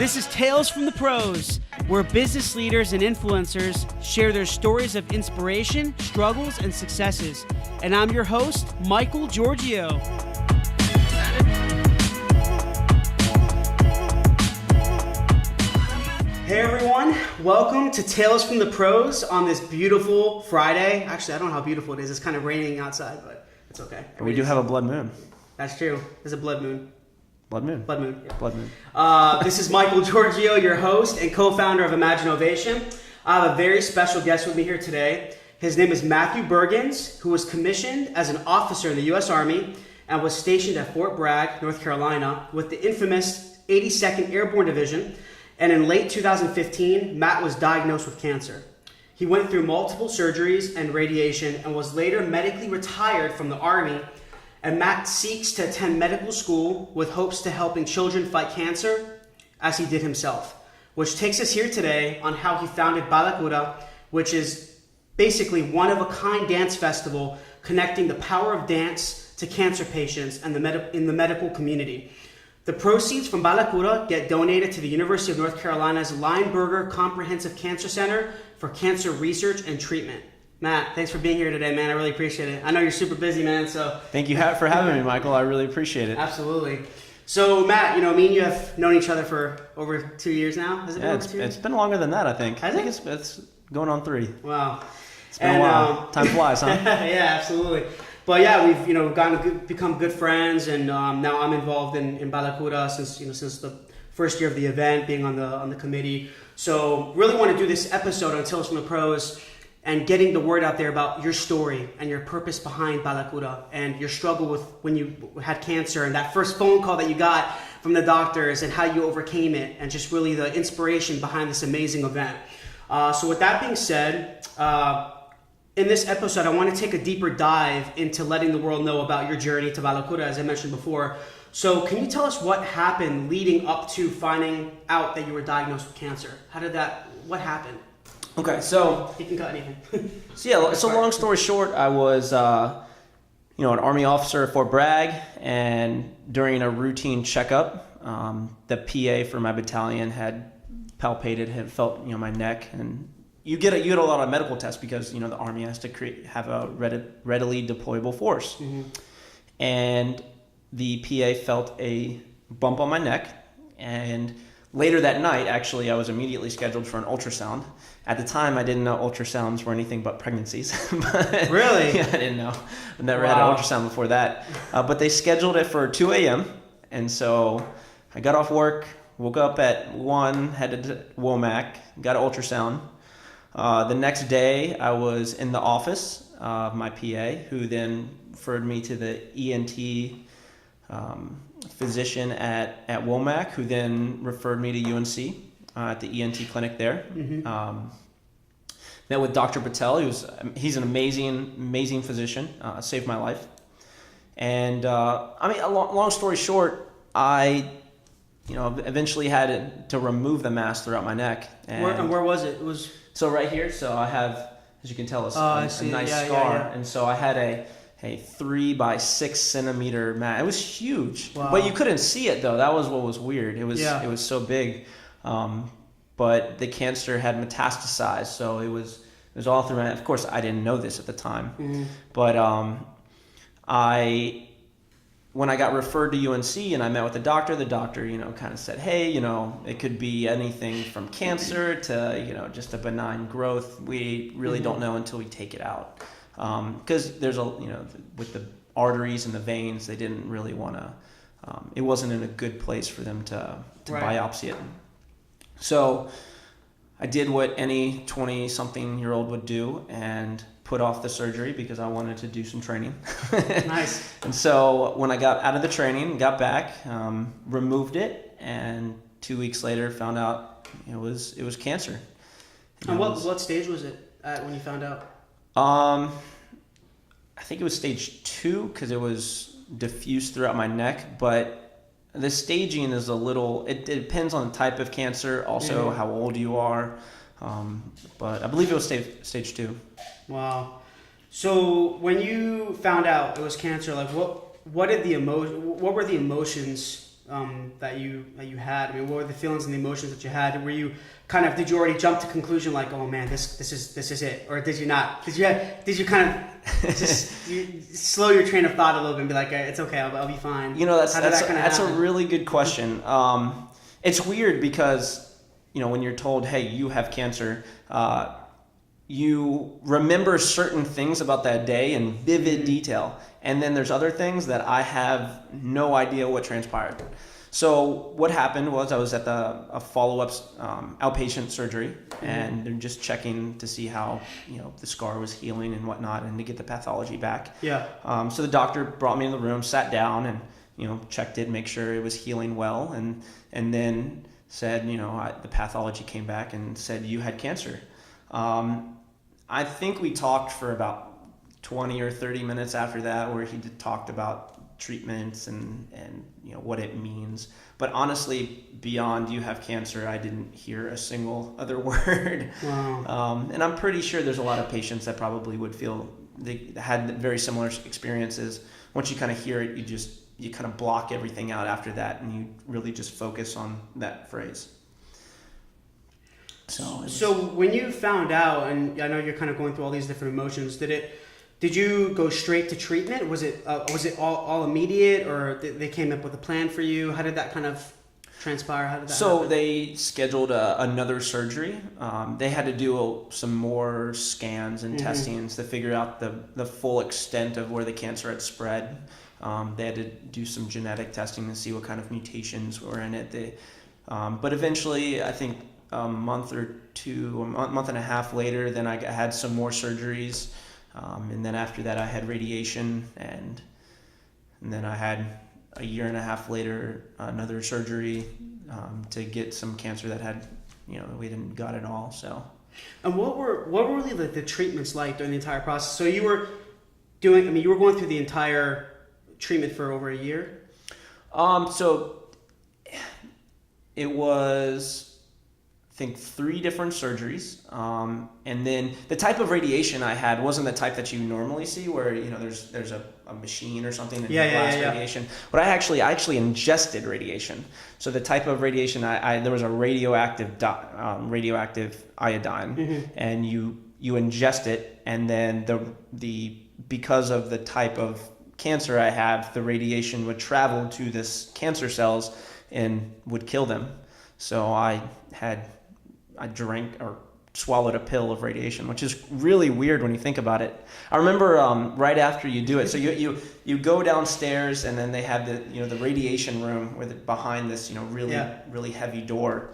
This is Tales from the Pros, where business leaders and influencers share their stories of inspiration, struggles, and successes. And I'm your host, Michael Giorgio. Hey everyone, welcome to Tales from the Pros on this beautiful Friday. Actually, I don't know how beautiful it is. It's kind of raining outside, but it's okay. We do have a blood moon. That's true. There's a blood moon. Blood moon. Blood moon. Yeah. Blood moon. This is Michael Giorgio, your host and co-founder of Imagine Ovation. I have a very special guest with me here today. His name is Matthew Bergens, who was commissioned as an officer in the U.S. Army and was stationed at Fort Bragg, North Carolina, with the infamous 82nd Airborne Division. And in late 2015, Matt was diagnosed with cancer. He went through multiple surgeries and radiation and was later medically retired from the Army. And Matt seeks to attend medical school with hopes to helping children fight cancer, as he did himself. Which takes us here today on how he founded BailaCura, which is basically one-of-a-kind dance festival connecting the power of dance to cancer patients and in the medical community. The proceeds from BailaCura get donated to the University of North Carolina's Lineberger Comprehensive Cancer Center for cancer research and treatment. Matt, thanks for being here today, man. I really appreciate it. I know you're super busy, man, so... Thank you for having me, Michael. I really appreciate it. Absolutely. So, Matt, me and you have known each other for over 2 years now. Has it been over 2 years? It's been longer than that, I think. Has I think it's going on 3. Wow. It's been a while. Time flies, huh? Yeah, absolutely. But yeah, we've become good friends, and now I'm involved in BailaCura since the first year of the event, being on the committee. So really want to do this episode on Tales from the Pros and getting the word out there about your story and your purpose behind BailaCura and your struggle with when you had cancer and that first phone call that you got from the doctors and how you overcame it and just really the inspiration behind this amazing event. So with that being said, in this episode, I want to take a deeper dive into letting the world know about your journey to BailaCura, as I mentioned before. So can you tell us what happened leading up to finding out that you were diagnosed with cancer? What happened? Okay, so... You can cut anything. So long story short, I was, an Army officer at Fort Bragg, and during a routine checkup, the PA for my battalion had felt my neck, and you get a lot of medical tests because the Army has to have a readily deployable force. Mm-hmm. And the PA felt a bump on my neck, and later that night, actually, I was immediately scheduled for an ultrasound. At the time, I didn't know ultrasounds were anything but pregnancies. Really? Yeah, I didn't know. I never had an ultrasound before that. But they scheduled it for 2 a.m. And so I got off work, woke up at 1, headed to Womack, got an ultrasound. The next day, I was in the office of my PA, who then referred me to the ENT physician at Womack, who then referred me to UNC at the ENT clinic there. Mm-hmm. Met with Dr. Patel. He's an amazing physician. Saved my life. And long story short, I eventually had to remove the mass throughout my neck. And where was it? It was so right here. So I have, as you can tell, a nice scar. Yeah. And so I had a 3 by 6 centimeter mass. It was huge, but you couldn't see it though. That was what was weird. It was so big, but the cancer had metastasized, so it was all through. Of course, I didn't know this at the time, but when I got referred to UNC and I met with the doctor kind of said, hey, it could be anything from cancer to just a benign growth. We really don't know until we take it out. Because there's with the arteries and the veins, they didn't really want to, it wasn't in a good place for them to biopsy it. So I did what any 20-something-year-old would do and put off the surgery because I wanted to do some training. Nice. And so when I got out of the training, got back, removed it, and 2 weeks later found out it was cancer. And what stage was it at when you found out? I think it was stage 2 because it was diffused throughout my neck, but the staging is it depends on the type of cancer, also how old you are, but I believe it was stage 2. Wow. So when you found out it was cancer, like what were the emotions that you had? I mean, what were the feelings and the emotions that you had? Were you did you already jump to conclusion like, oh man, this is it, or did you not? Did you kind of just slow your train of thought a little bit and be like, it's okay, I'll be fine? That's a really good question. It's weird because when you're told, hey, you have cancer, you remember certain things about that day in vivid detail. And then there's other things that I have no idea what transpired. So what happened was I was at a follow-up outpatient surgery, and they're just checking to see how the scar was healing and whatnot, and to get the pathology back. Yeah. So the doctor brought me in the room, sat down, and checked it, make sure it was healing well, and then said, the pathology came back and said you had cancer. I think we talked for about 20 or 30 minutes after that, where he talked about treatments and what it means. But honestly, beyond you have cancer, I didn't hear a single other word. Wow. And I'm pretty sure there's a lot of patients that probably would feel they had very similar experiences. Once you kind of hear it, you kind of block everything out after that, and you really just focus on that phrase. So when you found out, and I know you're kind of going through all these different emotions, did you go straight to treatment? Was it all immediate, or they came up with a plan for you? How did that kind of transpire? How did that happen? They scheduled another surgery. They had to do some more scans and testings to figure out the full extent of where the cancer had spread. They had to do some genetic testing to see what kind of mutations were in it. But eventually, I think a month and a half later, then I had some more surgeries. And then after that, I had radiation, and then I had a year and a half later another surgery to get some cancer that had, we didn't got it all. So. And what were really the treatments like during the entire process? So you were going through the entire treatment for over a year? So it was, I think, 3 different surgeries, and then the type of radiation I had wasn't the type that you normally see, where there's a machine or something and blast radiation. But I actually ingested radiation. So the type of radiation there was a radioactive iodine, and you ingest it, and then the because of the type of cancer I have, the radiation would travel to this cancer cells and would kill them. So I drank or swallowed a pill of radiation, which is really weird when you think about it. I remember right after you do it, so you go downstairs, and then they have the radiation room behind this really heavy door,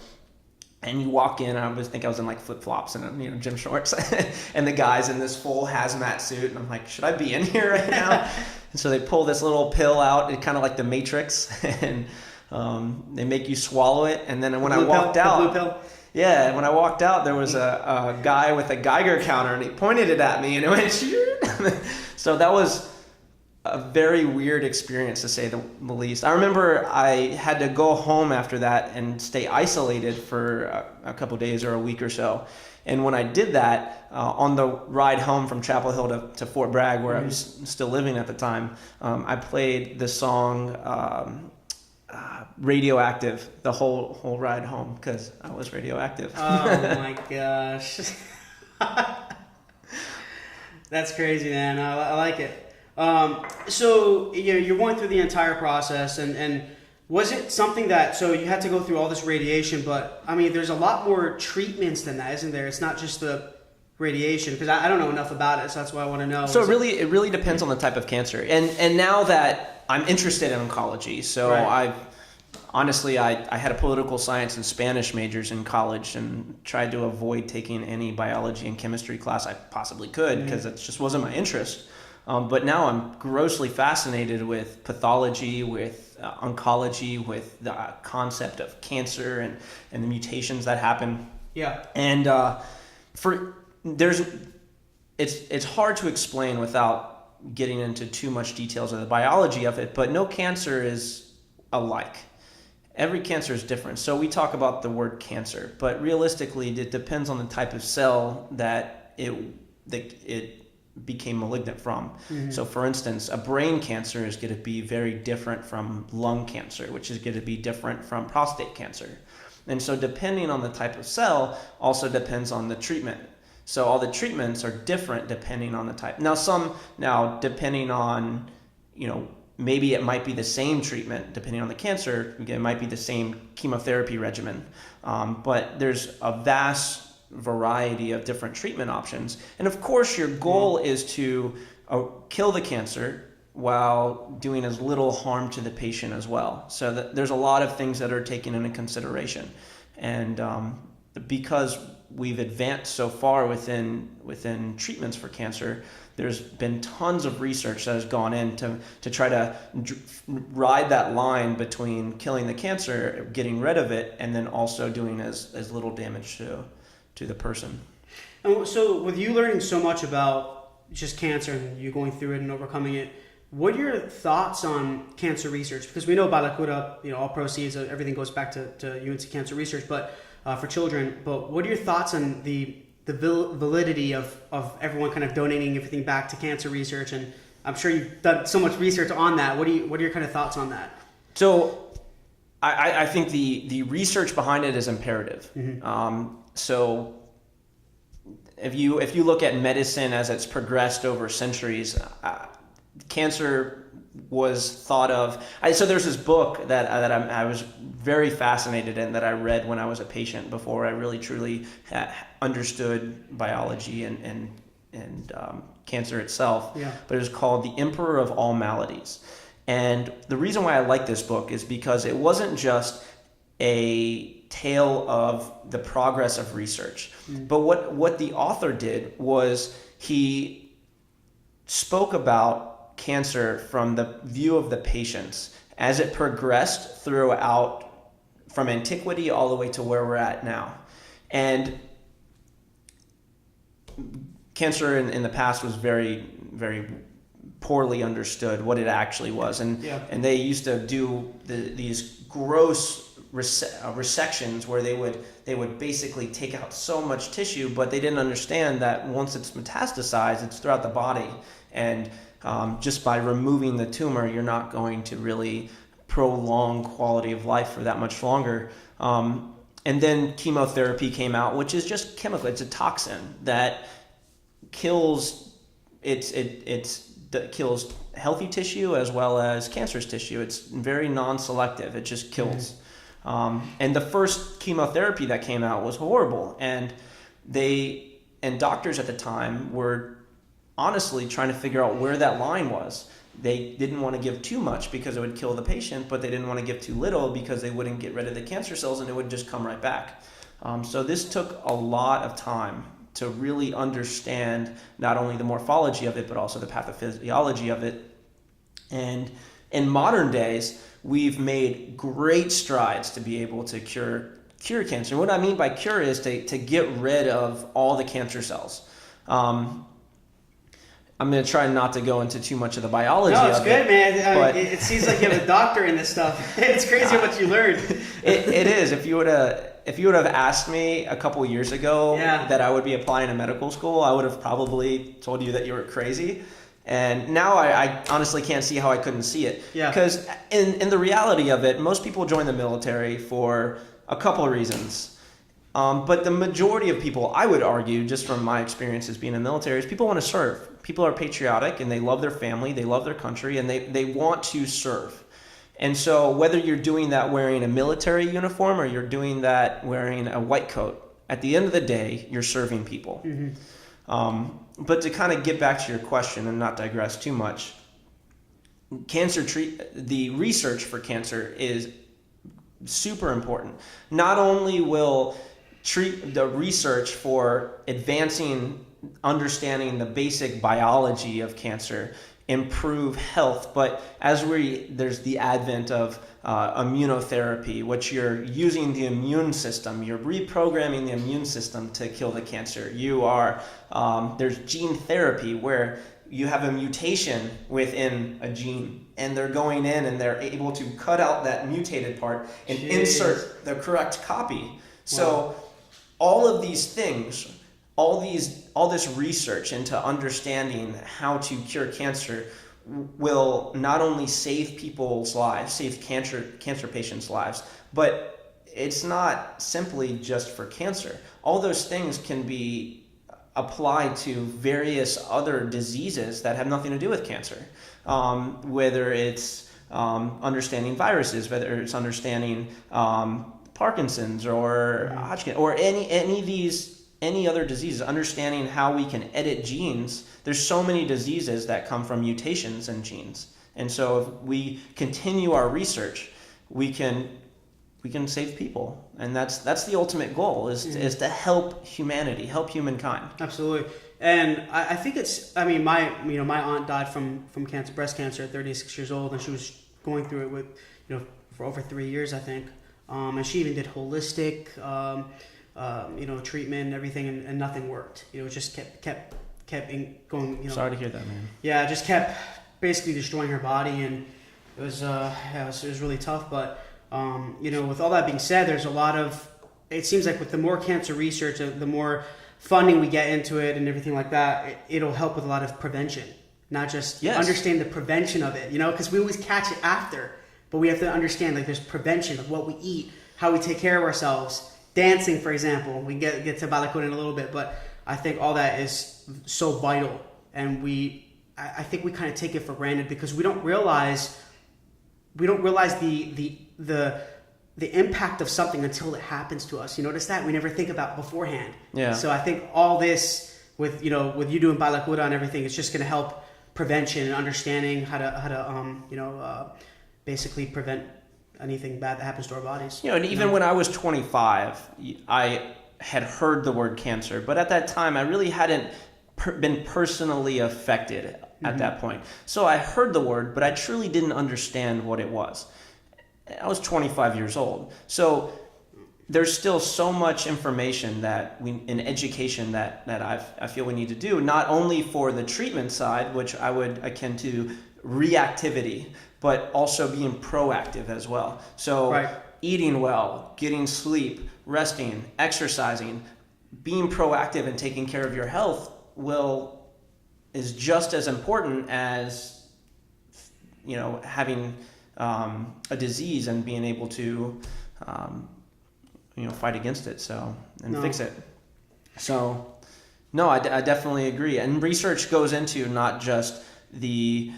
and you walk in. I was in like flip flops and gym shorts, and the guy's in this full hazmat suit, and I'm like, should I be in here right now? And so they pull this little pill out, kind of like the Matrix, and they make you swallow it, and then when I walked out. The blue pill? Yeah, when I walked out, there was a guy with a Geiger counter, and he pointed it at me, and it went shoot. So that was a very weird experience, to say the least. I remember I had to go home after that and stay isolated for a couple of days or a week or so. And when I did that, on the ride home from Chapel Hill to Fort Bragg, where I was still living at the time, I played the song Radioactive the whole ride home, because I was radioactive. Oh my gosh. That's crazy, man. I like it. So you're going through the entire process, and was it something that, so you had to go through all this radiation, but I mean, there's a lot more treatments than that, isn't there? It's not just the radiation, because I don't know enough about it, so that's why I want to know. So it really depends on the type of cancer, and now that I'm interested in oncology, so right. I had a political science and Spanish majors in college, and tried to avoid taking any biology and chemistry class I possibly could, because it just wasn't my interest. But now I'm grossly fascinated with pathology, with oncology, with the concept of cancer and the mutations that happen. Yeah. And it's hard to explain without getting into too much details of the biology of it, but no cancer is alike. Every cancer is different. So we talk about the word cancer, but realistically, it depends on the type of cell that it became malignant from. So for instance, a brain cancer is going to be very different from lung cancer, which is going to be different from prostate cancer. And so depending on the type of cell also depends on the treatment. So all the treatments are different depending on the type. Now depending on, maybe it might be the same treatment depending on the cancer. It might be the same chemotherapy regimen. But there's a vast variety of different treatment options. And of course, your goal is to kill the cancer while doing as little harm to the patient as well. So there's a lot of things that are taken into consideration. And because we've advanced so far within treatments for cancer, there's been tons of research that has gone in to try to ride that line between killing the cancer, getting rid of it, and then also doing as little damage to the person. And so with you learning so much about just cancer and you going through it and overcoming it, what are your thoughts on cancer research? Because we know BailaCura, all proceeds, everything goes back to UNC Cancer Research, but for children. But what are your thoughts on the validity of everyone kind of donating everything back to cancer research? And I'm sure you've done so much research on that. What are your kind of thoughts on that? So I think the research behind it is imperative. So if you look at medicine as it's progressed over centuries, cancer was thought of. So there's this book that I was very fascinated in that I read when I was a patient before I really truly understood biology and cancer itself. Yeah. But it was called The Emperor of All Maladies. And the reason why I like this book is because it wasn't just a tale of the progress of research, but what the author did was he spoke about cancer from the view of the patients as it progressed throughout from antiquity all the way to where we're at now. And cancer in the past was very, very poorly understood what it actually was, and they used to do these gross resections where they would basically take out so much tissue, but they didn't understand that once it's metastasized, it's throughout the body, and just by removing the tumor, you're not going to really prolong quality of life for that much longer. And then chemotherapy came out, which is just chemical. It's a toxin that kills. It kills healthy tissue as well as cancerous tissue. It's very non-selective. It just kills. And the first chemotherapy that came out was horrible. And doctors at the time were honestly trying to figure out where that line was. They didn't want to give too much because it would kill the patient, but they didn't want to give too little because they wouldn't get rid of the cancer cells and it would just come right back. So this took a lot of time to really understand not only the morphology of it, but also the pathophysiology of it. And in modern days, we've made great strides to be able to cure cancer. What I mean by cure is to get rid of all the cancer cells. I'm going to try not to go into too much of the biology of it. No, it's good, man. It seems like you have a doctor in this stuff. It's crazy how much you learned. It is. If you would have asked me a couple years ago that I would be applying to medical school, I would have probably told you that you were crazy. And now I honestly can't see how I couldn't see it. Yeah. Because in the reality of it, most people join the military for a couple of reasons. But the majority of people, I would argue, just from my experiences being in the military, is people want to serve. People are patriotic and they love their family, they love their country, and they want to serve. And so whether you're doing that wearing a military uniform or you're doing that wearing a white coat, at the end of the day, you're serving people. But to kind of get back to your question and not digress too much, the research for cancer is super important. Not only will the research for advancing understanding the basic biology of cancer improve health, but there's the advent of immunotherapy, which you're using the immune system, you're reprogramming the immune system to kill the cancer. There's gene therapy where you have a mutation within a gene and they're going in and they're able to cut out that mutated part and insert the correct copy. So all of these things all this research into understanding how to cure cancer will not only save people's lives, save cancer patients' lives, but it's not simply just for cancer. All those things can be applied to various other diseases that have nothing to do with cancer, whether it's understanding viruses, whether it's understanding Parkinson's or Hodgkin or any other diseases, understanding how we can edit genes. There's so many diseases that come from mutations in genes. And so if we continue our research, we can save people. And that's the ultimate goal is to help humanity, help humankind. Absolutely. And I think my aunt died from cancer, breast cancer at 36 years old, and she was going through it with, for over 3 years, I think. And she even did holistic, treatment and everything, and nothing worked. It just kept going. Sorry to hear that, man. Yeah, it just kept basically destroying her body, and it was really tough. But with all that being said, there's a lot of. It seems like with the more cancer research, the more funding we get into it, and everything like that, it'll help with a lot of prevention, not just understand the prevention of it. Because we always catch it after, but we have to understand there's prevention of what we eat, how we take care of ourselves. Dancing, for example, we get to BailaCura in a little bit, but I think all that is so vital, and I think we kind of take it for granted because we don't realize the impact of something until it happens to us. You notice that we never think about beforehand. Yeah. So I think all this with you doing BailaCura and everything, it's just going to help prevention and understanding how to basically prevent anything bad that happens to our bodies. And even when I was 25, I had heard the word cancer, but at that time I really hadn't been personally affected at that point. So I heard the word, but I truly didn't understand what it was. I was 25 years old. So there's still so much information in education that I feel we need to do, not only for the treatment side, which I would akin to reactivity, but also being proactive as well. So eating well, getting sleep, resting, exercising, being proactive and taking care of your health is just as important as having a disease and being able to fight against it fix it. So no, I definitely agree. And research goes into not just the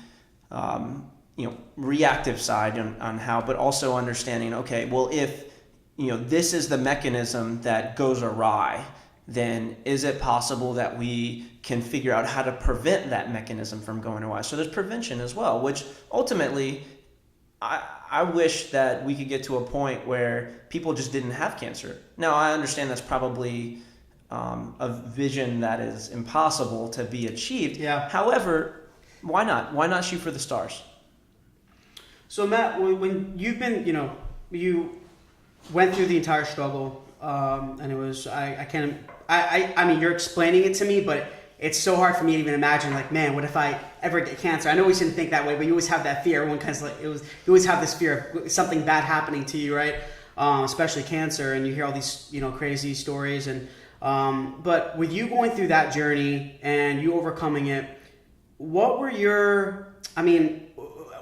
reactive side on how, but also understanding, okay, well, if this is the mechanism that goes awry, then is it possible that we can figure out how to prevent that mechanism from going awry? So there's prevention as well, which ultimately I wish that we could get to a point where people just didn't have cancer. Now, I understand that's probably a vision that is impossible to be achieved. Yeah. However, why not? Why not shoot for the stars? So Matt, when you've been, you went through the entire struggle, and it was, I mean, you're explaining it to me, but it's so hard for me to even imagine, man, what if I ever get cancer? I know we shouldn't think that way, but you always have that fear. Everyone kind of you always have this fear of something bad happening to you, right? Especially cancer, and you hear all these, crazy stories. And but with you going through that journey and you overcoming it, what were your,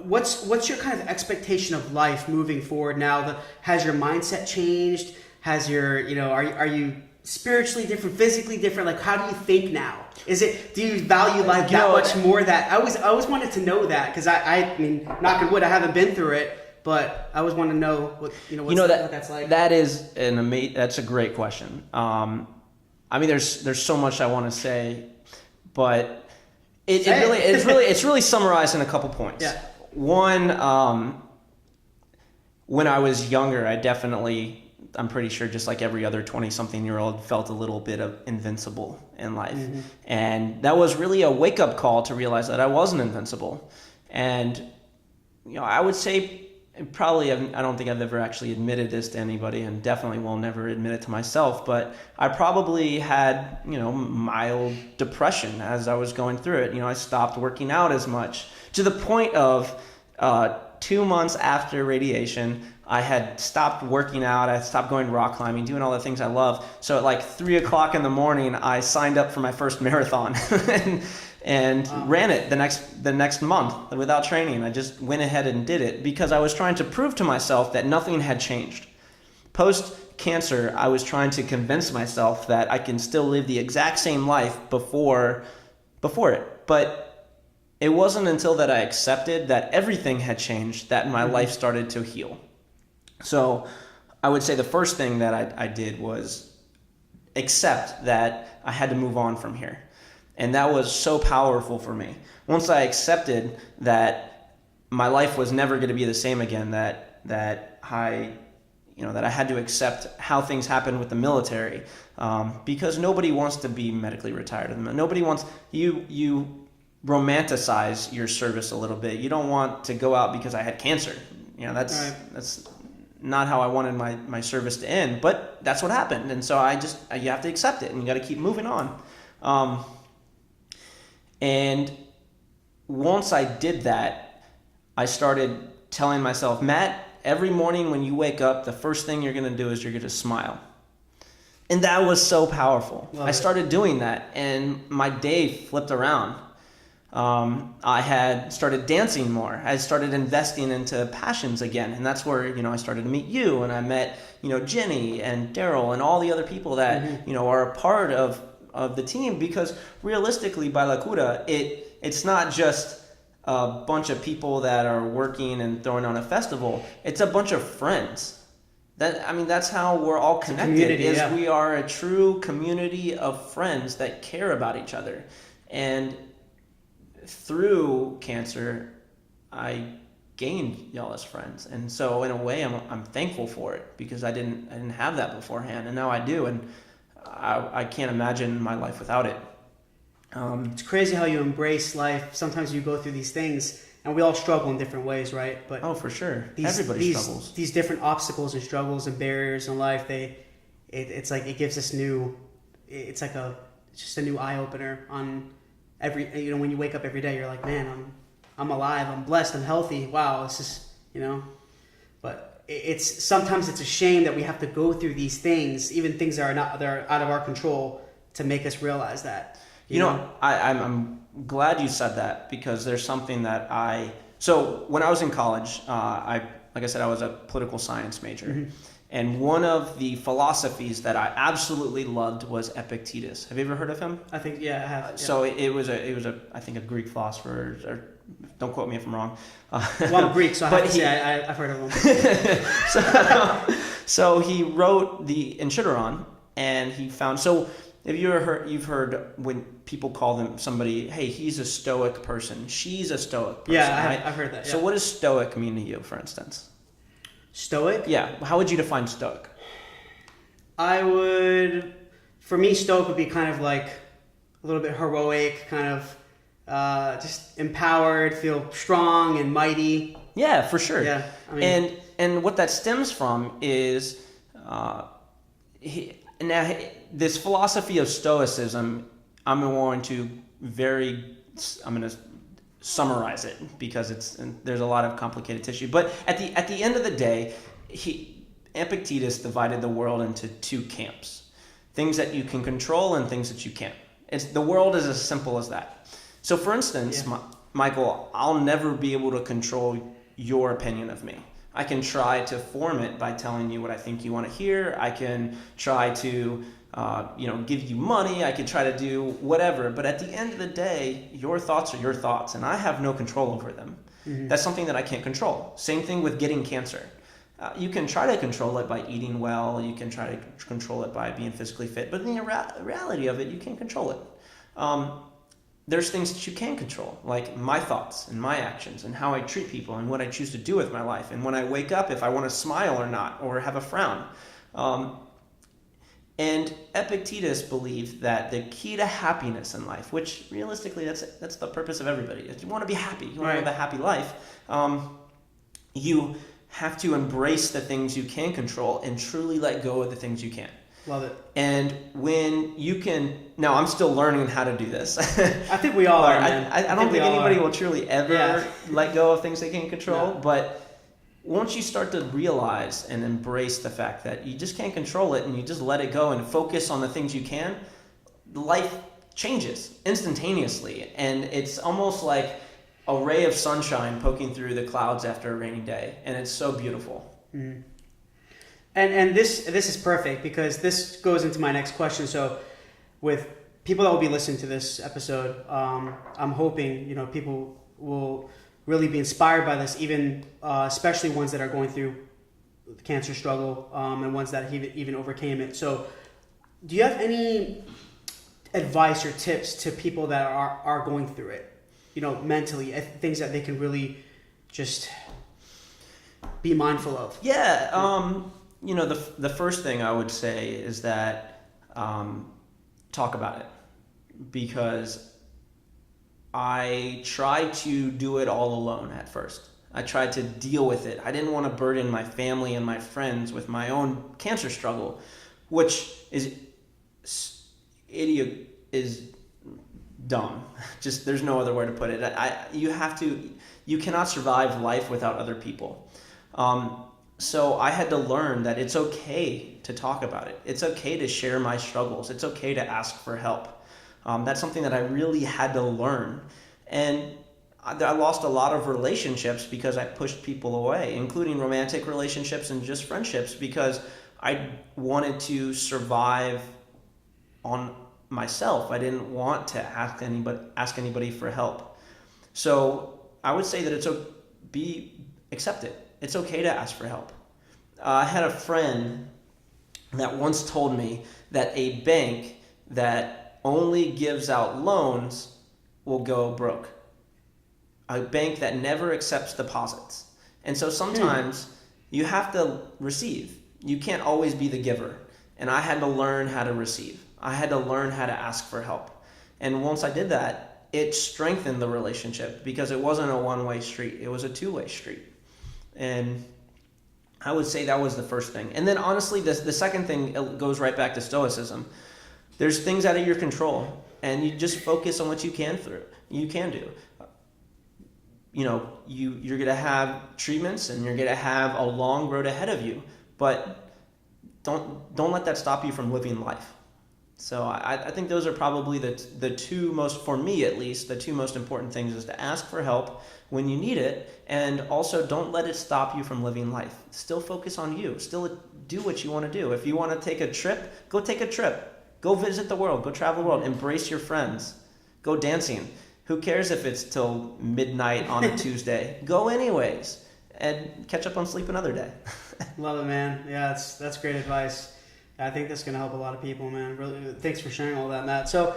what's your kind of expectation of life moving forward now? Has your mindset changed? Has your, are you spiritually different, physically different? How do you think now? Do you value life that much more? That I always wanted to know that, because I mean, knock on wood, I haven't been through it, but I always want to know what what that's like. That is that's a great question. There's so much I want to say, but it's really summarized in a couple points. Yeah. One, when I was younger, I'm pretty sure, just like every other 20-something-year-old, felt a little bit of invincible in life. Mm-hmm. And that was really a wake-up call to realize that I wasn't invincible. And, I would say probably, I don't think I've ever actually admitted this to anybody, and definitely will never admit it to myself, but I probably had, mild depression as I was going through it. I stopped working out as much, to the point of 2 months after radiation, I had stopped working out. I had stopped going rock climbing, doing all the things I love. So at like 3 o'clock in the morning, I signed up for my first marathon and ran it the next month without training. I just went ahead and did it because I was trying to prove to myself that nothing had changed. Post-cancer, I was trying to convince myself that I can still live the exact same life before it. But it wasn't until that I accepted that everything had changed that my life started to heal. So I would say the first thing that I did was accept that I had to move on from here. And that was so powerful for me. Once I accepted that my life was never going to be the same again, that I had to accept how things happen with the military, because nobody wants to be medically retired. Nobody wants you romanticize your service a little bit. You don't want to go out because I had cancer. That's not how I wanted my service to end, but that's what happened. And so you have to accept it and you got to keep moving on. And once I did that, I started telling myself, Matt, every morning when you wake up, the first thing you're going to do is you're going to smile. And that was so powerful. I started doing that and my day flipped around. I had started dancing more. I started investing into passions again. And that's where, I started to meet you and I met, Jenny and Daryl and all the other people that, are a part of the team, because realistically, BailaCura, it's not just a bunch of people that are working and throwing on a festival. It's a bunch of friends. That's how we're all connected. We are a true community of friends that care about each other. And through cancer, I gained y'all as friends, and so in a way, I'm thankful for it, because I didn't have that beforehand, and now I do, and I can't imagine my life without it. It's crazy how you embrace life. Sometimes you go through these things, and we all struggle in different ways, right? But for sure, everybody struggles. These different obstacles and struggles and barriers in life, it's like it gives us it's just a new eye opener on. When you wake up every day, you're like, man, I'm alive, I'm blessed, I'm healthy. Wow, this is, But sometimes it's a shame that we have to go through these things, even things that are out of our control, to make us realize that. I'm glad you said that, because there's something that so when I was in college, like I said, I was a political science major. Mm-hmm. And one of the philosophies that I absolutely loved was Epictetus. Have you ever heard of him? I think, yeah, I have. Yeah. So it was I think a Greek philosopher. Or don't quote me if I'm wrong. Well, I'm Greek, so I've heard of him. So he wrote the Encheideron, and he found. So have you've heard when people call somebody, hey, he's a Stoic person. She's a Stoic person. Yeah, right? I've heard that. Yeah. So what does Stoic mean to you, for instance? Stoic? Yeah. How would you define Stoic? For me, Stoic would be kind of like a little bit heroic, kind of just empowered, feel strong and mighty. Yeah, for sure. Yeah. And what that stems from is this philosophy of Stoicism. I'm going to summarize it, because there's a lot of complicated tissue. But at the end of the day, Epictetus divided the world into two camps: things that you can control and things that you can't. The world is as simple as that. So, for instance, Michael, I'll never be able to control your opinion of me. I can try to form it by telling you what I think you want to hear. I can try to give you money. I could try to do whatever. But at the end of the day, your thoughts are your thoughts, and I have no control over them. Mm-hmm. That's something that I can't control. Same thing with getting cancer. You can try to control it by eating well. You can try to control it by being physically fit. But in the reality of it, you can't control it. There's things that you can control, like my thoughts and my actions and how I treat people and what I choose to do with my life. And when I wake up, if I want to smile or not, or have a frown. And Epictetus believed that the key to happiness in life, which realistically that's the purpose of everybody, is you want to be happy, you want to live a happy life, you have to embrace the things you can control and truly let go of the things you can't. Love it. And when you can, now I'm still learning how to do this. I think we all are, man. I don't think anybody will truly ever let go of things they can't control. No. But once you start to realize and embrace the fact that you just can't control it and you just let it go and focus on the things you can, life changes instantaneously. And it's almost like a ray of sunshine poking through the clouds after a rainy day. And it's so beautiful. Mm. And this is perfect because this goes into my next question. So with people that will be listening to this episode, I'm hoping, people will really be inspired by this, even especially ones that are going through the cancer struggle and ones that even overcame it. So do you have any advice or tips to people that are going through it, mentally, things that they can really just be mindful of? Yeah. The first thing I would say is that talk about it, because I tried to do it all alone at first. I tried to deal with it. I didn't want to burden my family and my friends with my own cancer struggle, which is dumb. Just there's no other way to put it. You cannot survive life without other people. So I had to learn that it's okay to talk about it. It's okay to share my struggles. It's okay to ask for help. That's something that I really had to learn. And I lost a lot of relationships because I pushed people away, including romantic relationships and just friendships, because I wanted to survive on myself. I didn't want to ask anybody for help. So I would say that accept it. It's okay to ask for help. I had a friend that once told me that a bank that only gives out loans will go broke. A bank that never accepts deposits. And so sometimes you have to receive. You can't always be the giver. And I had to learn how to receive. I had to learn how to ask for help. And once I did that, it strengthened the relationship because it wasn't a one-way street. It was a two-way street. And I would say that was the first thing. And then honestly, the second thing, it goes right back to Stoicism. There's things out of your control, and you just focus on what you can do. You're going to have treatments, and you're going to have a long road ahead of you, but don't let that stop you from living life. So I think those are probably the two most, for me at least, the two most important things is to ask for help when you need it, and also don't let it stop you from living life. Still focus on you. Still do what you want to do. If you want to take a trip, go take a trip. Go visit the world. Go travel the world. Embrace your friends. Go dancing. Who cares if it's till midnight on a Tuesday? Go anyways, and catch up on sleep another day. Love it, man. Yeah, that's great advice. I think that's going to help a lot of people, man. Really, thanks for sharing all that, Matt. So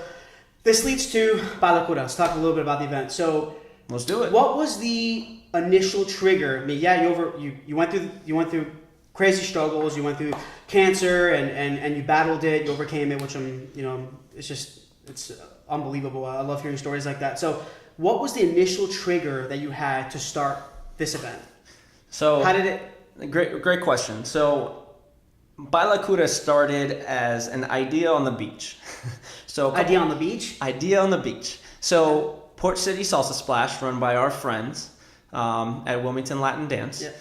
this leads to BailaCura. Let's talk a little bit about the event. So let's do it. What was the initial trigger? I mean, yeah, you went through crazy struggles. You went through cancer and you battled it. You overcame it, which it's unbelievable. I love hearing stories like that. So what was the initial trigger that you had to start this event? So how did it? Great question. So BailaCura started as an idea on the beach. Idea on the beach? Idea on the beach. So Port City Salsa Splash, run by our friends at Wilmington Latin Dance. Yeah.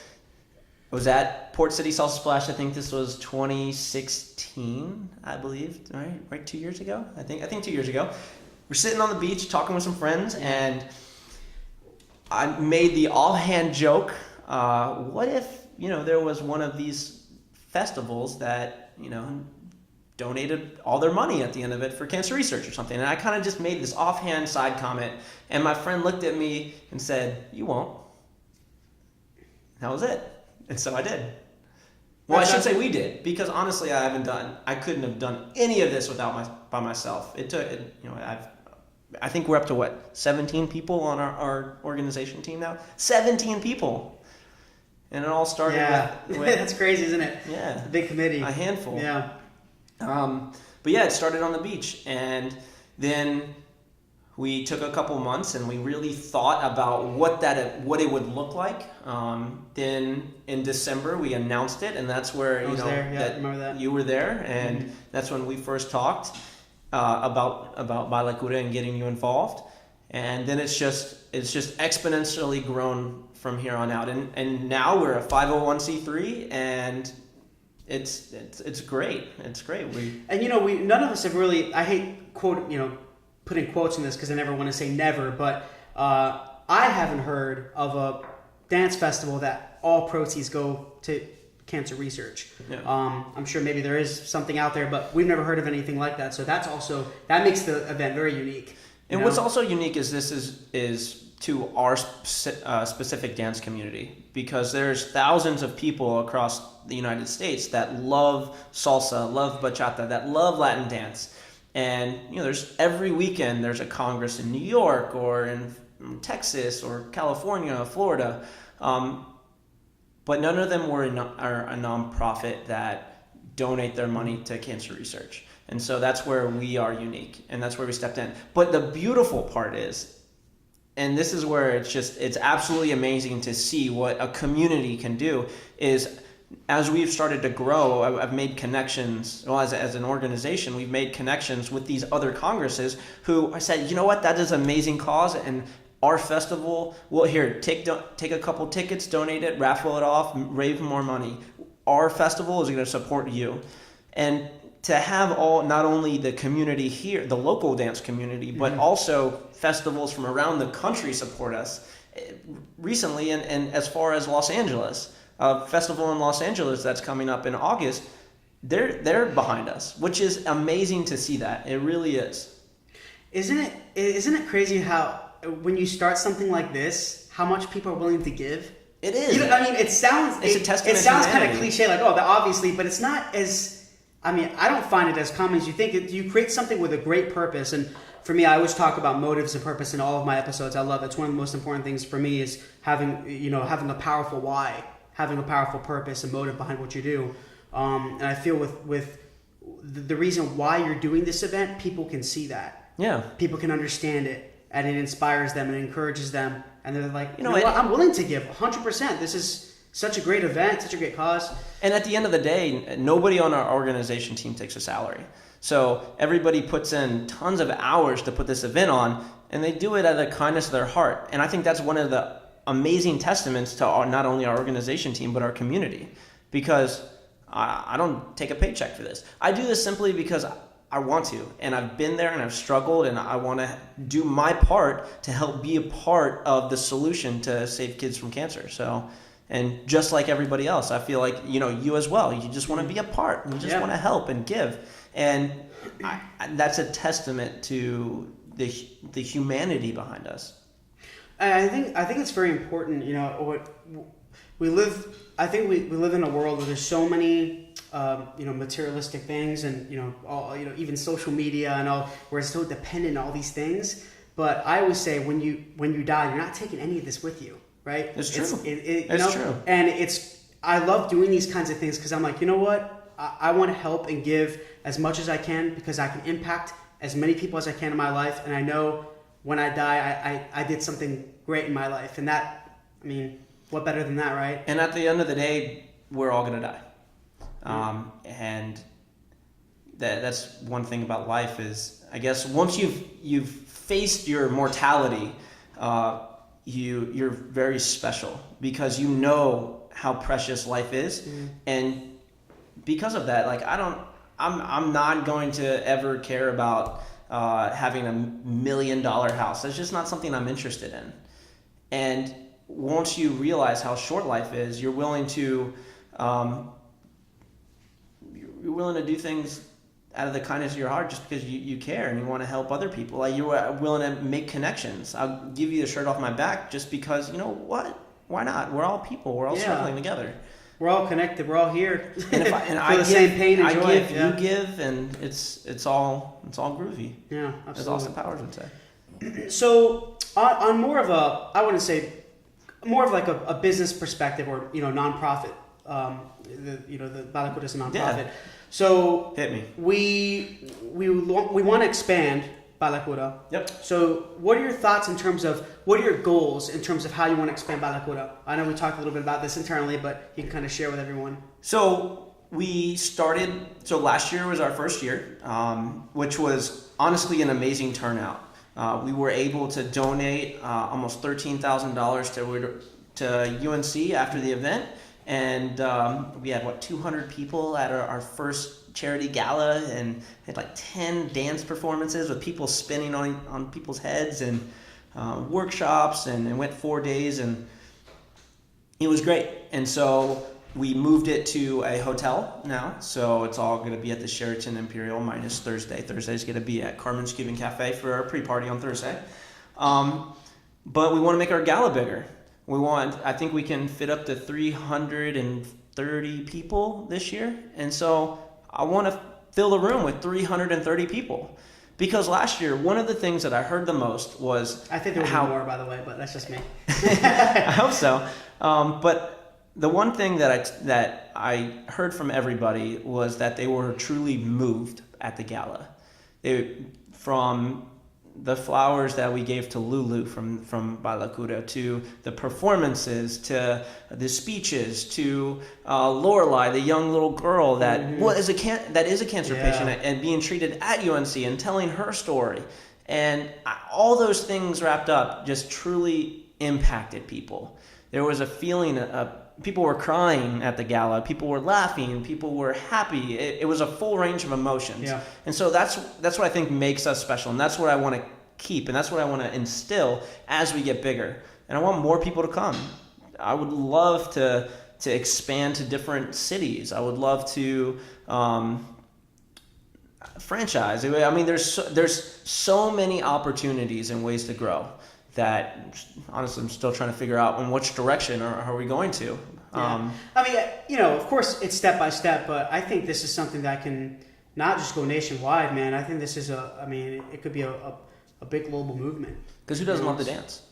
Was at Port City Salsa Splash. I think this was 2016, I believe. Right, 2 years ago. I think 2 years ago. We're sitting on the beach talking with some friends, and I made the offhand joke. What if there was one of these festivals that donated all their money at the end of it for cancer research or something? And I kind of just made this offhand side comment, and my friend looked at me and said, "You won't." That was it. And so I did. Well, I should say we did, because honestly, I couldn't have done any of this by myself. I think we're up to 17 people on our organization team now. 17 people. And it all started with that's crazy, isn't it? Yeah. A big committee. A handful. Yeah. But yeah, it started on the beach, and then we took a couple months and we really thought about what it would look like. Then in December we announced it, and that's where remember that. you were there, and that's when we first talked about BailaCura and getting you involved. And then it's just exponentially grown from here on out, and now we're a 501c3, and it's great. It's great. None of us have really. I hate putting quotes in this because I never want to say never, but I haven't heard of a dance festival that all proceeds go to cancer research. Yeah. I'm sure maybe there is something out there, but we've never heard of anything like that. So that makes the event very unique. And what's also unique is this is to our specific dance community, because there's thousands of people across the United States that love salsa, love bachata, that love Latin dance. And there's every weekend there's a congress in New York or in Texas or California, Florida, but none of them are a nonprofit that donate their money to cancer research. And so that's where we are unique, and that's where we stepped in. But the beautiful part is, and this is where it's absolutely amazing to see what a community can do, is as we've started to grow, I've made connections. Well, as an organization, we've made connections with these other congresses who I said, you know what, that is an amazing cause, and our festival, well, here, take a couple tickets, donate it, raffle it off, raise more money. Our festival is going to support you. And to have not only the community here, the local dance community, but also festivals from around the country support us. Recently, and as far as Los Angeles, a festival in Los Angeles that's coming up in August, they're behind us, which is amazing to see that. It really is. Isn't it crazy how when you start something like this, how much people are willing to give? It is. It sounds a testament. It sounds to kind of cliche, like obviously, but it's not as. I don't find it as common as you think. You create something with a great purpose, and for me, I always talk about motives and purpose in all of my episodes. I love it. It's one of the most important things for me is having a powerful why, having a powerful purpose and motive behind what you do. And I feel with the reason why you're doing this event, people can see that. Yeah. People can understand it, and it inspires them and encourages them, and they're like, you know what, I'm willing to give 100%. This is such a great event, such a great cause. And at the end of the day, nobody on our organization team takes a salary. So everybody puts in tons of hours to put this event on, and they do it out of the kindness of their heart. And I think that's one of the amazing testaments to not only our organization team, but our community. Because I don't take a paycheck for this. I do this simply because I want to. And I've been there and I've struggled, and I want to do my part to help be a part of the solution to save kids from cancer. And just like everybody else, I feel like, you as well, you just want to be a part. You just want to help and give. And that's a testament to the humanity behind us. I think it's very important, we live in a world where there's so many, materialistic things and, even social media and all, where it's so dependent on all these things. But I always say when you die, you're not taking any of this with you. Right? It's true. It's true. And I love doing these kinds of things because I'm like, you know what? I want to help and give as much as I can because I can impact as many people as I can in my life. And I know when I die, I did something great in my life. And what better than that, right? And at the end of the day, we're all going to die. And that's one thing about life is, I guess, once you've faced your mortality, you're very special because you know how precious life is. And because of that, like I'm not going to ever care about having $1 million house. That's just not something I'm interested in. And once you realize how short life is, you're willing to do things out of the kindness of your heart just because you care and you want to help other people. Like you're willing to make connections. I'll give you the shirt off my back just because, you know what? Why not? We're all people. We're all struggling together. We're all connected. We're all here. And if I the same pain and I joy. give, you give, and it's all groovy. Yeah, absolutely. As Austin Powers would say. So on more of I wouldn't say more of like a business perspective or nonprofit. The BailaCura is a nonprofit. Yeah. So hit me. We want to expand BailaCura. Yep. So what are your thoughts in terms of, what are your goals in terms of how you want to expand BailaCura? I know we talked a little bit about this internally, but you can kind of share with everyone. So we started, so last year was our first year, which was honestly an amazing turnout. We were able to donate almost $13,000 to UNC after the event. And we had, 200 people at our first charity gala, and had like 10 dance performances with people spinning on people's heads, and workshops, and it went 4 days, and it was great. And so we moved it to a hotel now, so it's all going to be at the Sheraton Imperial minus Thursday. Thursday's going to be at Carmen's Cuban Cafe for our pre-party on Thursday. But we want to make our gala bigger. I think we can fit up to 330 people this year. And so I want to fill the room with 330 people. Because last year, one of the things that I heard the most was... I think there will be more, by the way, but that's just me. I hope so. But the one thing that I heard from everybody was that they were truly moved at the gala. From the flowers that we gave to Lulu from BailaCura, to the performances, to the speeches, to Lorelai, the young little girl that is a cancer patient and being treated at UNC, and telling her story, and all those things wrapped up just truly impacted people. There was a feeling of people were crying at the gala, people were laughing, people were happy. It was a full range of emotions. Yeah. And so that's what I think makes us special, and that's what I want to keep, and that's what I want to instill as we get bigger. And I want more people to come. I would love to expand to different cities. I would love to franchise. I mean, there's so many opportunities and ways to grow that honestly I'm still trying to figure out in which direction are we going to. I mean, of course it's step by step, but I think this is something that can not just go nationwide, man. I think this is it could be a big global movement. Because who doesn't love to dance?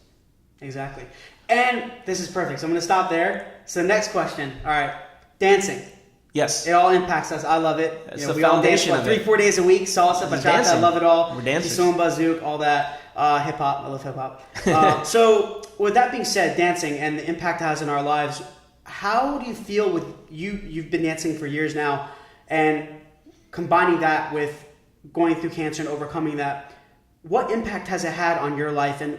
Exactly. And this is perfect. So I'm going to stop there. So the next question. All right. Dancing. Yes. It all impacts us. I love it. It's the we foundation all dance, 3-4 days a week. Salsa, bachata. I love it all. We're dancers. Kizomba, zouk, all that. Hip hop. I love hip hop. So with that being said, dancing and the impact it has in our lives, how do you feel with you've been dancing for years now, and combining that with going through cancer and overcoming that? What impact has it had on your life, and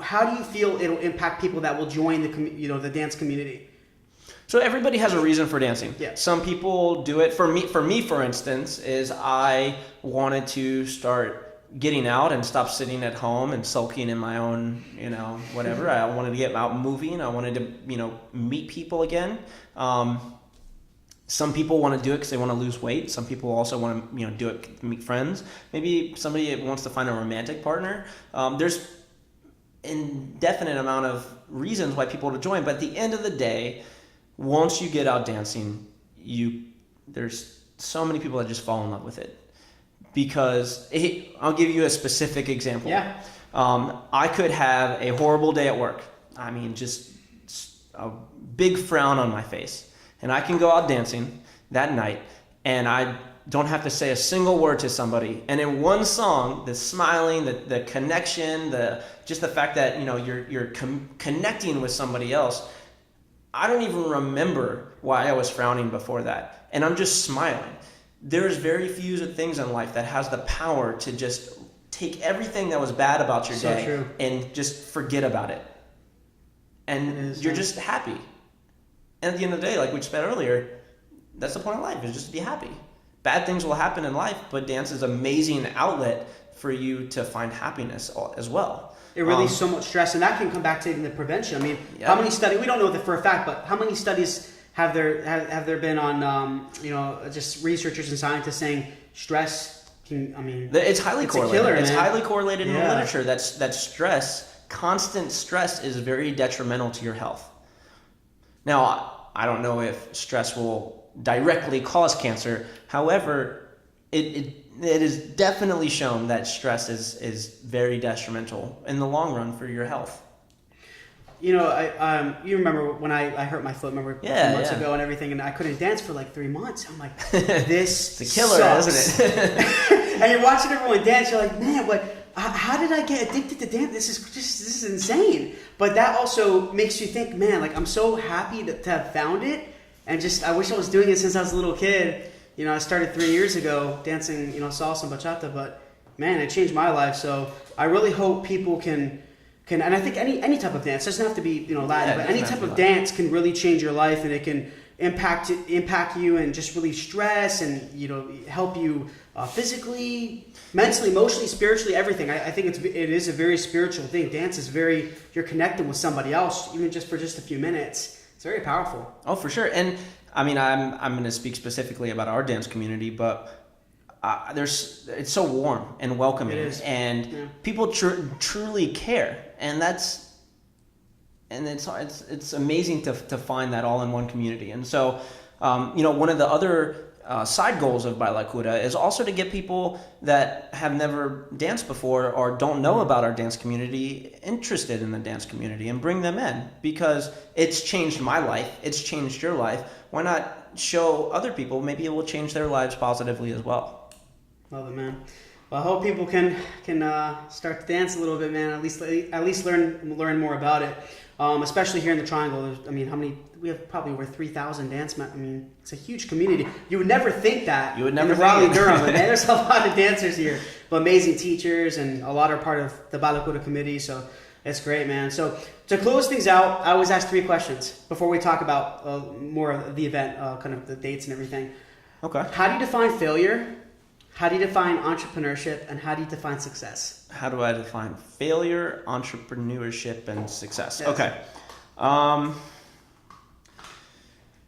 how do you feel it'll impact people that will join the dance community? So everybody has a reason for dancing. Yeah. Some people do it. For me, for instance, is I wanted to start getting out and stop sitting at home and sulking in my own, whatever. I wanted to get out moving. I wanted to, meet people again. Some people want to do it because they want to lose weight. Some people also want to, do it to meet friends. Maybe somebody wants to find a romantic partner. There's indefinite amount of reasons why people to join. But at the end of the day, once you get out dancing, there's so many people that just fall in love with it. Because I'll give you a specific example. Yeah. I could have a horrible day at work. I mean, just a big frown on my face. And I can go out dancing that night, and I don't have to say a single word to somebody. And in one song, the smiling, the connection, just the fact that you're connecting with somebody else, I don't even remember why I was frowning before that, and I'm just smiling. There's very few things in life that has the power to just take everything that was bad about your day and just forget about it, and you're just happy. And at the end of the day, like we said earlier, that's the point of life, is just to be happy. Bad things will happen in life, but dance is an amazing outlet for you to find happiness as well. It relieves so much stress, and that can come back to even the prevention. I mean, how many studies, we don't know that for a fact, but how many studies have there been on, just researchers and scientists saying stress can, it's highly correlated. Killer, it's highly correlated in the literature that stress, constant stress, is very detrimental to your health. Now, I don't know if stress will directly cause cancer. However, it is definitely shown that stress is very detrimental in the long run for your health. You remember when I hurt my foot, 2 months ago and everything, and I couldn't dance for like 3 months. I'm like, this it's a killer, sucks. isn't it? and you're watching everyone dance. You're like, man, what? How did I get addicted to dance? This is insane. But that also makes you think, man, like I'm so happy to have found it, and just I wish I was doing it since I was a little kid. You know, I started 3 years ago dancing, you know, salsa and bachata, but man, it changed my life. So I really hope people can, and I think any type of dance, doesn't have to be, you know, Latin, but any type of dance can really change your life, and it can impact you and just really stress and, you know, help you physically, mentally, emotionally, spiritually, everything. I think it is a very spiritual thing. Dance is you're connecting with somebody else, even just for just a few minutes. It's very powerful. Oh, for sure. And I mean, I'm going to speak specifically about our dance community, but it's so warm and welcoming, and people truly care, and it's amazing to find that all in one community. And so, you know, one of the other side goals of BailaCura is also to get people that have never danced before or don't know about our dance community interested in the dance community, and bring them in, because it's changed my life. It's changed your life. Why not show other people? Maybe it will change their lives positively as well. Love it, man. Well, I hope people can start to dance a little bit, man. At least learn more about it. Especially here in the Triangle. I mean, we have probably over 3,000 dance. I mean, it's a huge community. You would never think that. You would never in Raleigh, Durham. Man, there's a lot of dancers here, but amazing teachers, and a lot are part of the BailaCura committee. So it's great, man. So to close things out, I always ask 3 questions before we talk about more of the event, kind of the dates and everything. Okay. How do you define failure? How do you define entrepreneurship, and how do you define success? How do I define failure, entrepreneurship, and success? Yes. Okay.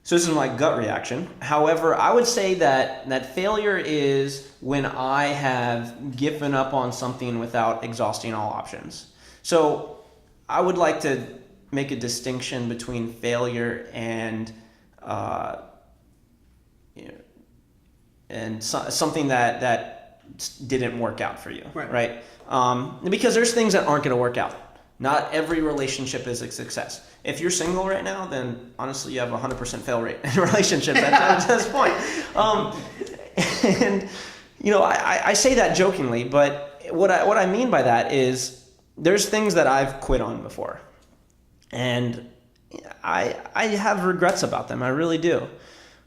So this is my gut reaction. However, I would say that failure is when I have given up on something without exhausting all options. So I would like to make a distinction between failure and something that didn't work out for you, right? Because there's things that aren't going to work out. Not every relationship is a success. If you're single right now, then honestly, you have a 100% fail rate in a relationship at this point. And you know, I say that jokingly, but what I mean by that is there's things that I've quit on before, and I have regrets about them. I really do.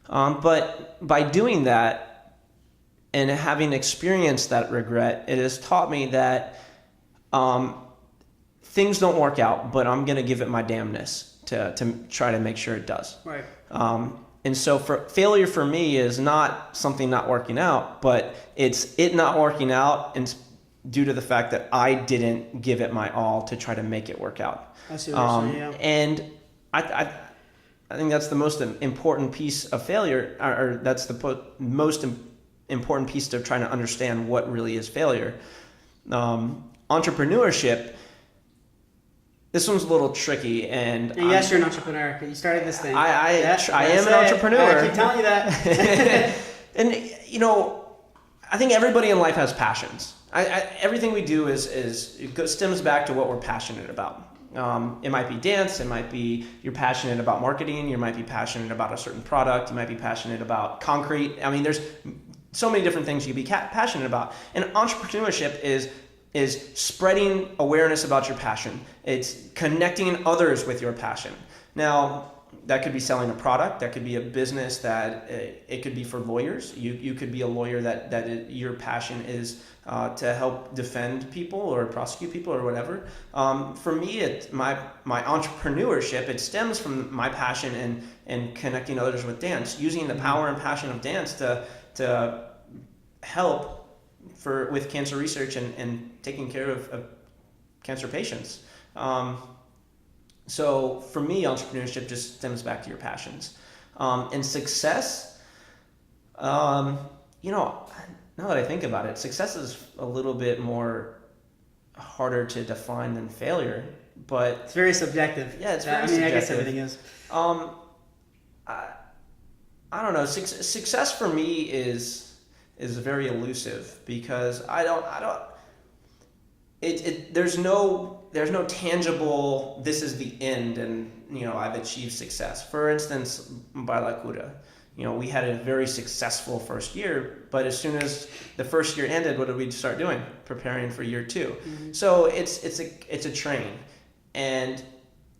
But by doing that, and having experienced that regret, it has taught me that things don't work out, but I'm going to give it my damnness to try to make sure it does. Right. And so failure for me is not something not working out, but it's it not working out and due to the fact that I didn't give it my all to try to make it work out. I see what you're saying, yeah. And I think that's the most important piece of failure, or that's the most important piece to trying to understand what really is failure. Entrepreneurship, this one's a little tricky, and yes, you're an entrepreneur. You started this thing. I am an entrepreneur. I keep telling you that. And you know, I think everybody in life has passions. Everything we do stems back to what we're passionate about. It might be dance, it might be you're passionate about marketing, you might be passionate about a certain product, you might be passionate about concrete. I mean, there's so many different things you can be passionate about. And entrepreneurship is spreading awareness about your passion. It's connecting others with your passion. Now, that could be selling a product, that could be a business, that it could be for lawyers. You could be a lawyer that your passion is to help defend people or prosecute people or whatever. For me, my entrepreneurship, it stems from my passion in connecting others with dance, using the power and passion of dance to help with cancer research and taking care of cancer patients. So for me, entrepreneurship just stems back to your passions. And success, you know, now that I think about it, success is a little bit more harder to define than failure, but it's very subjective. Yeah, it's very subjective. I guess everything is. I don't know. Success for me is very elusive because there's no tangible this is the end and you know I've achieved success. For instance, BailaCura, we had a very successful first year, but as soon as the first year ended, what did we start doing? Preparing for year 2. Mm-hmm. So it's a train, and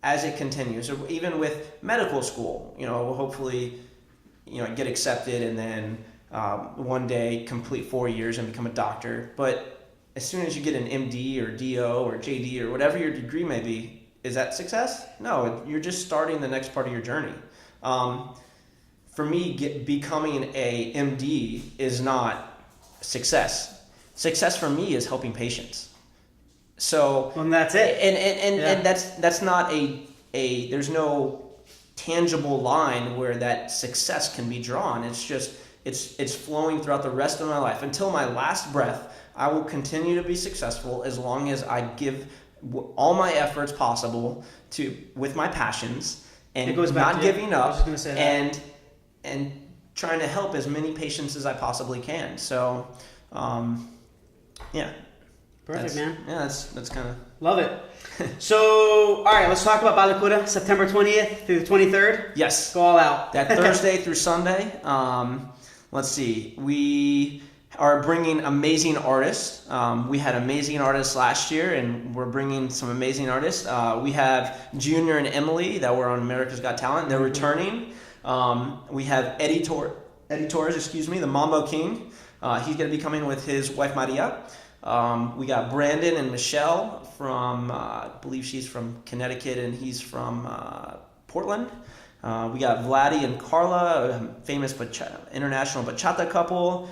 as it continues, or even with medical school, we'll hopefully, get accepted and then one day complete 4 years and become a doctor. But as soon as you get an MD or DO or JD or whatever your degree may be, is that success? No, you're just starting the next part of your journey. For me, becoming a MD is not success. Success for me is helping patients. So, well, that's it. And that's not there's no tangible line where that success can be drawn. It's just it's flowing throughout the rest of my life until my last breath. I will continue to be successful as long as I give all my efforts possible with my passions and not giving up and trying to help as many patients as I possibly can. So, yeah. Perfect, man. Yeah, that's kind of... Love it. So, all right, let's talk about BailaCura, September 20th through the 23rd. Yes. Go all out. That Thursday through Sunday. Let's see. We are bringing amazing artists. We had amazing artists last year, and we're bringing some amazing artists. We have Junior and Emily that were on America's Got Talent. They're returning. We have Eddie Torres, the Mambo King. He's going to be coming with his wife Maria. We got Brandon and Michelle from, I believe she's from Connecticut and he's from Portland. We got Vladdy and Carla, a famous international bachata couple.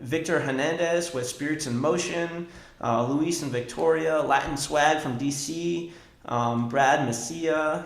Victor Hernandez with Spirits in Motion. Luis and Victoria, Latin Swag from DC. Brad Messia.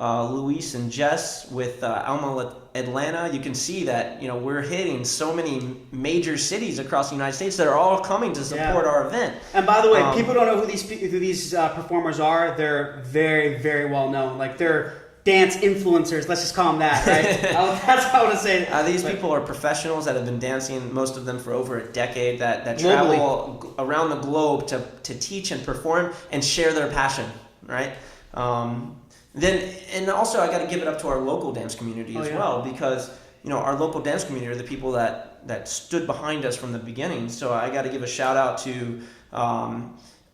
Luis and Jess with Alma Atlanta. You can see that we're hitting so many major cities across the United States that are all coming to support our event. And by the way, people don't know who these performers are. They're very, very well known. Like they're dance influencers. Let's just call them that, right? That's how I want to say it. These people are professionals that have been dancing, most of them for over a decade, that travel around the globe to teach and perform and share their passion, right? And also I got to give it up to our local dance community as well, because our local dance community are the people that stood behind us from the beginning. So I got to give a shout out to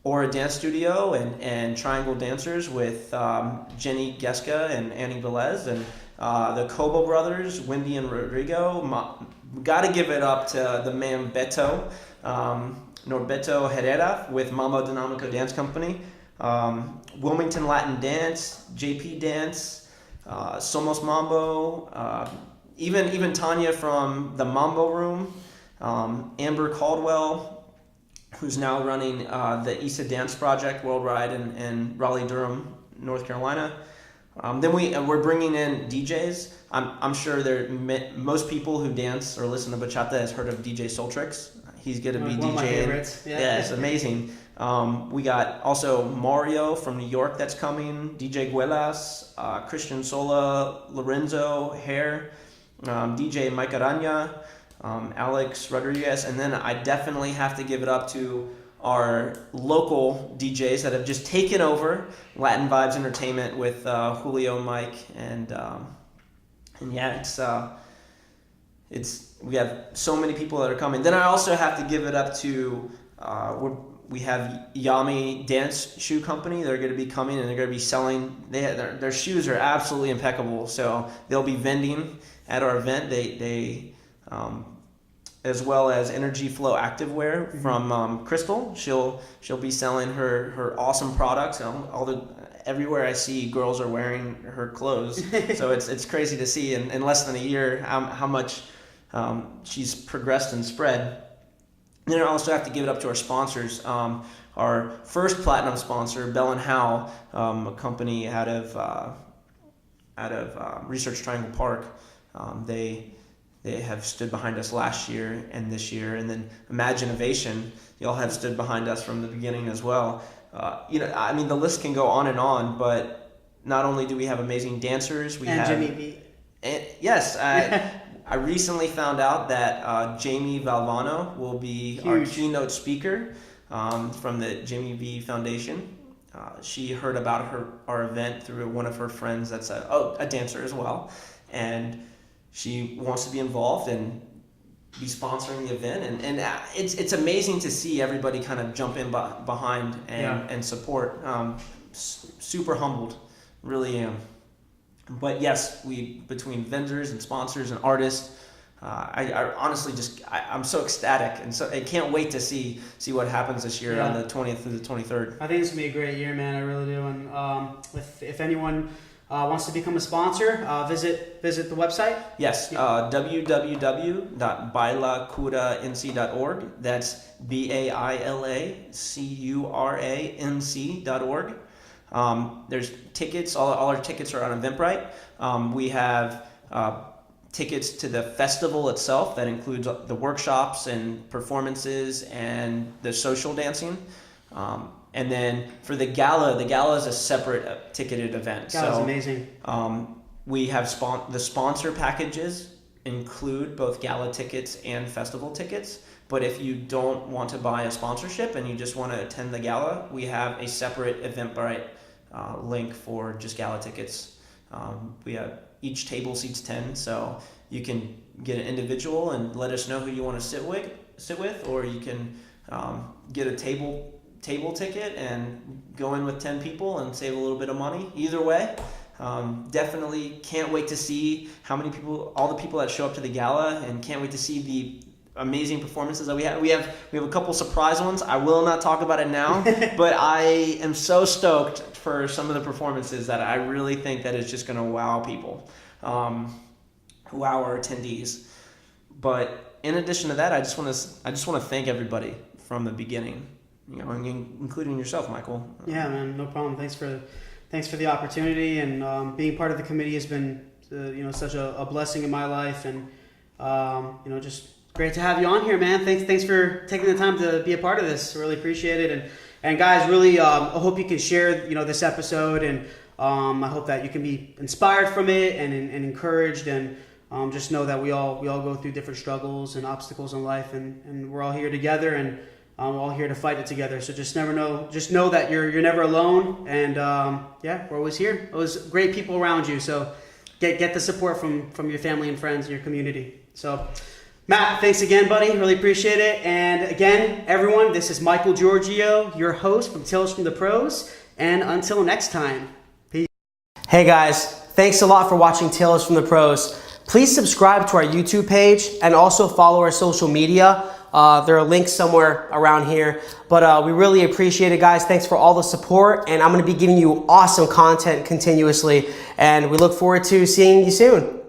Aura Dance Studio and Triangle Dancers with Jenny Geska and Annie Velez, and the Cobo brothers, Wendy and Rodrigo. Got to give it up to the man Beto, Norberto Herrera with Mambo Dinamico Dance Company. Wilmington Latin Dance, JP Dance, Somos Mambo, even Tanya from the Mambo Room, Amber Caldwell, who's now running the ISA Dance Project worldwide in Raleigh-Durham, North Carolina. Then we're bringing in DJs. I'm sure most people who dance or listen to bachata has heard of DJ Soltrix. He's going to be DJing. One of my favorites. Yeah, it's amazing. We got also Mario from New York that's coming, DJ Guelas, Christian Sola, Lorenzo Hare, DJ Mike Aranya, Alex Rodriguez, and then I definitely have to give it up to our local DJs that have just taken over Latin Vibes Entertainment with Julio, Mike, and yeah, we have so many people that are coming. Then I also have to give it up to we have Yami Dance Shoe Company. They're going to be coming and they're going to be selling. Their shoes are absolutely impeccable. So they'll be vending at our event. They as well as Energy Flow Activewear from Crystal. She'll be selling her awesome products. Everywhere I see, girls are wearing her clothes. So it's crazy to see in less than a year how much she's progressed and spread. Then I also have to give it up to our sponsors. Our first platinum sponsor, Bell and Howell, a company out of Research Triangle Park. They have stood behind us last year and this year, and then Imaginovation, y'all have stood behind us from the beginning as well. The list can go on and on, but not only do we have amazing dancers, we have Jimmy B. Yes, I recently found out that Jamie Valvano will be our keynote speaker from the Jimmy V Foundation. She heard about our event through one of her friends that's a dancer as well, and she wants to be involved and be sponsoring the event, and it's amazing to see everybody kind of jump in behind and support. Super humbled, really am. But yes, we, between vendors and sponsors and artists, I honestly I'm so ecstatic, and so I can't wait to see what happens this year on the 20th through the 23rd. I think it's gonna be a great year, man. I really do. And if anyone wants to become a sponsor, visit the website. Yes, www.BailaCuraNC.org. That's BailaCuranC.org. There's tickets. All our tickets are on Eventbrite. We have tickets to the festival itself that includes the workshops and performances and the social dancing. And then for the gala is a separate ticketed event. Gala's amazing. We have the sponsor packages include both gala tickets and festival tickets. But if you don't want to buy a sponsorship and you just want to attend the gala, we have a separate Eventbrite link for just gala tickets. We have each table seats 10, so you can get an individual and let us know who you want to sit with, or you can get a table ticket and go in with 10 people and save a little bit of money. Either way, definitely can't wait to see how many people, all the people that show up to the gala, and can't wait to see the amazing performances that we have. We have a couple surprise ones. I will not talk about it now, but I am so stoked for some of the performances that I really think that it's just going to wow people, wow our attendees. But in addition to that, I just want to thank everybody from the beginning, including yourself, Michael. Yeah, man, no problem. Thanks for the opportunity, and being part of the committee has been such a blessing in my life, and just great to have you on here, man. Thanks for taking the time to be a part of this. Really appreciate it. And guys, really, I hope you can share, this episode, and I hope that you can be inspired from it and encouraged, and just know that we all go through different struggles and obstacles in life, and we're all here together, and we're all here to fight it together. So just know that you're never alone, and we're always here. Always great people around you. So get the support from your family and friends and your community. So Matt, thanks again, buddy. Really appreciate it. And again, everyone, this is Michael Giorgio, your host from Tales from the Pros. And until next time, peace. Hey guys, thanks a lot for watching Tales from the Pros. Please subscribe to our YouTube page and also follow our social media. There are links somewhere around here. But we really appreciate it, guys. Thanks for all the support. And I'm going to be giving you awesome content continuously. And we look forward to seeing you soon.